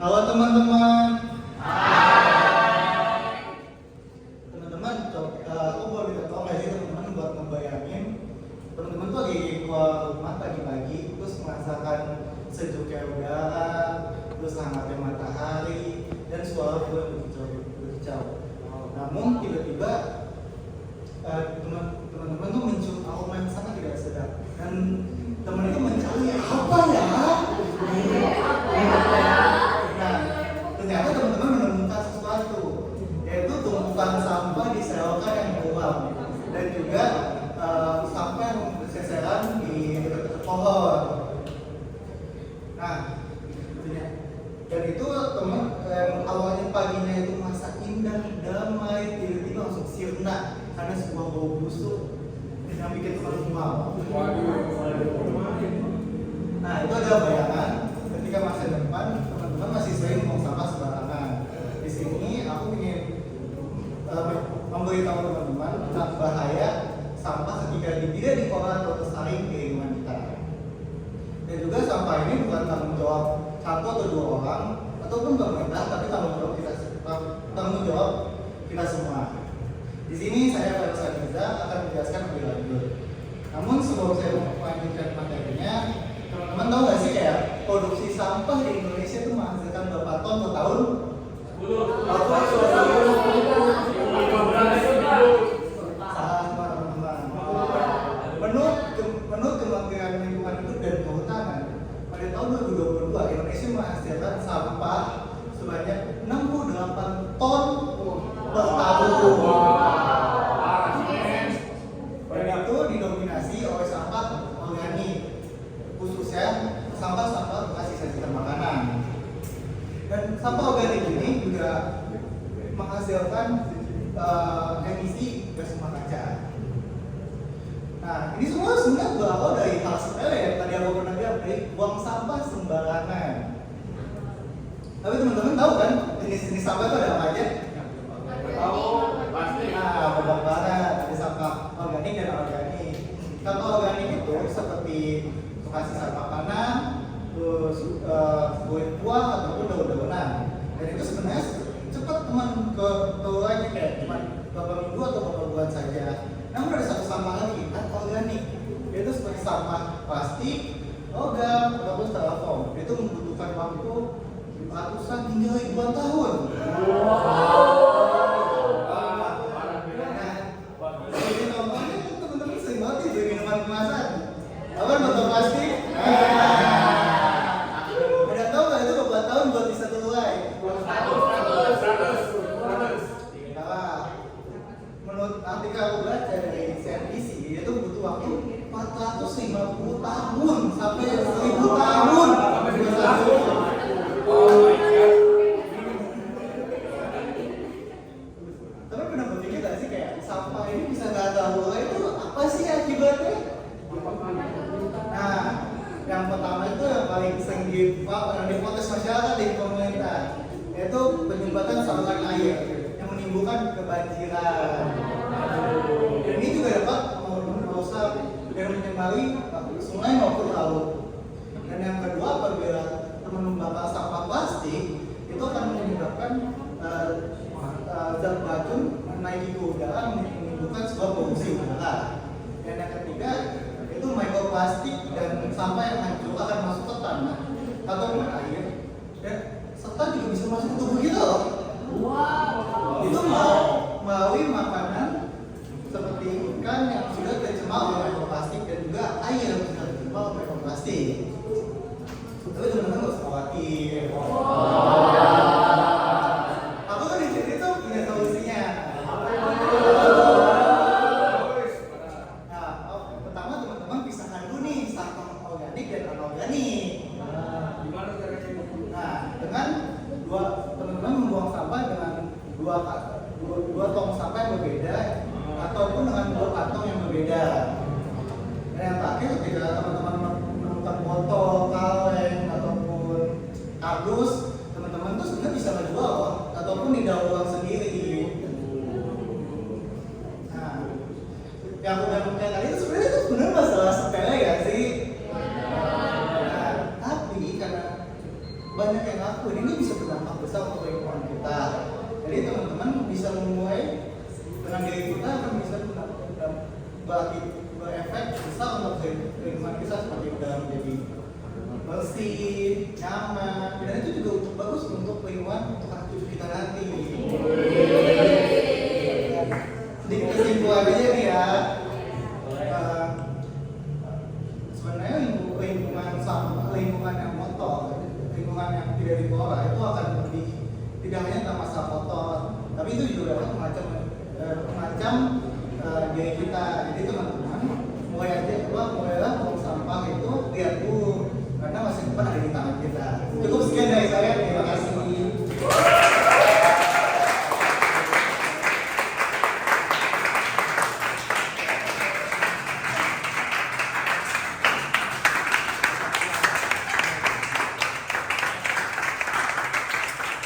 Halo teman-teman. Teman-teman, aku boleh minta tolong nggak sih teman-teman buat ngebayangin teman-teman tuh lagi keluar rumah pagi-pagi, terus merasakan sejuknya udara, terus hangatnya matahari, dan suara burung berkicau. Namun tiba-tiba teman-teman tuh mencium aroma yang sangat tidak sedap, dan teman itu mencari apa ya? Nah, ternyata teman-teman menemukan sesuatu, yaitu tumpukan sampah di selokan yang beruang, dan juga sampah yang berserakan di dekat pohon. Nah, dan itu teman awalnya paginya itu masa indah, damai, tiba-tiba langsung sirna karena sebuah bau busuk yang bikin teman mual. Nah, itu ada bayangan ketika masa depan teman-teman masih sering buang sampah sembarangan. Di sini aku ingin memberitahu teman-teman tentang bahaya sampah ketika tidak dikelola atau tersaring di lingkungan kita. Dan juga sampah ini bukan tanggung jawab satu atau dua orang ataupun pemerintah, tapi tanggung jawab kita semua. Di sini saya Faisal Riza akan menjelaskan lebih lanjut. Namun sebelum saya melanjutkan materinya, teman-teman tahu nggak sih kayak produksi sampah di Indonesia itu menghasilkan berapa ton per tahun? 10. Menurut Kementerian Lingkungan Hidup dan Kehutanan, pada tahun 2022 Indonesia menghasilkan sampah sebanyak 68 ton per tahun. Dan itu didominasi oleh sampah organik, khususnya sampah-sampah bekas sisa-sisa makanan. Dan sampah organik ini juga menghasilkan emisi gas rumah kaca. Nah, ini semua sebenarnya berawal dari hal sepele yang tadi aku pernah bilang, dari buang sampah sembarangan. Tapi teman-teman tahu kan jenis-jenis sampah itu ada apa aja? Tahu, pasti. Nah, barat, ada sampah organik dan anorganik. Sampah organik itu seperti bekas sisa makanan, terus kulit buah ataupun daun-daunan. Dan itu sebenarnya cepat teman keluarnya kayak cuma beberapa minggu atau beberapa bulan saja. Namun ada satu sampah lagi, anorganik, yaitu seperti sampah plastik, logam, ataupun styrofoam. Itu membutuhkan waktu ratusan hingga ribuan tahun. Jadi contohnya teman-teman sering banget beli minuman kemasan, apa botol plastik? Ada tahu nggak itu berapa tahun buat bisa terulai? Menurut artikel aku baca dari CNBC, itu butuh waktu 450 tahun sampai 1000 tahun. Tapi pernah berpikir gak sih kayak sampah ini bisa nggak terulai itu apa sih akibatnya? Nah, yang pertama itu yang paling sering diprotes masyarakat di pemerintah, yaitu penyumbatan saluran air yang menimbulkan kebanjiran. Dan ini juga dapat merusak dan menyemari sungai maupun laut. Dan yang kedua, apabila teman membakar sampah plastik, itu akan menyebabkan zat racun naik ke udara, menimbulkan sebuah polusi udara. Dan yang ketiga, itu mikroplastik dan sampah yang hancur akan masuk ke tanah ataupun air, dan serta juga bisa masuk ke tubuh kita loh. Itu melalui makanan seperti ikan yang sudah tercemar oleh mikroplastik dan juga air yang sudah tercemar oleh mikroplastik. Tapi teman-teman nggak usah khawatir. Aku tuh di sini tuh punya solusinya. Nah, pertama teman-teman pisahkan dulu nih sampah organik dan anorganik. Gimana caranya? Nah, dengan teman-teman membuang sampah dengan dua tong sampah yang berbeda ataupun dengan dua kantong yang berbeda. Dan yang terakhir, ketika teman-teman menemukan botol, kaleng ataupun kardus, teman-teman tuh sebenarnya bisa menjual ataupun didaur ulang sendiri. Nah, yang udah kayak tadi itu sebenarnya masalah sepele ya sih. Nah, tapi karena banyak yang ngakuin ini bisa berefek besar untuk lingkungan kita seperti udara menjadi bersih, nyaman, dan itu juga bagus untuk lingkungan untuk aktivitas kita nanti. Sedikit kesimpulan aja nih ya. Sebenarnya lingkungan yang kotor, lingkungan yang tidak dikelola itu akan lebih tidak hanya tentang masalah kotor, tapi itu juga dapat mengancam diri kita. Jadi teman-teman mulailah buang sampah itu lihat dulu, karena masa depan ada di tangan kita. Cukup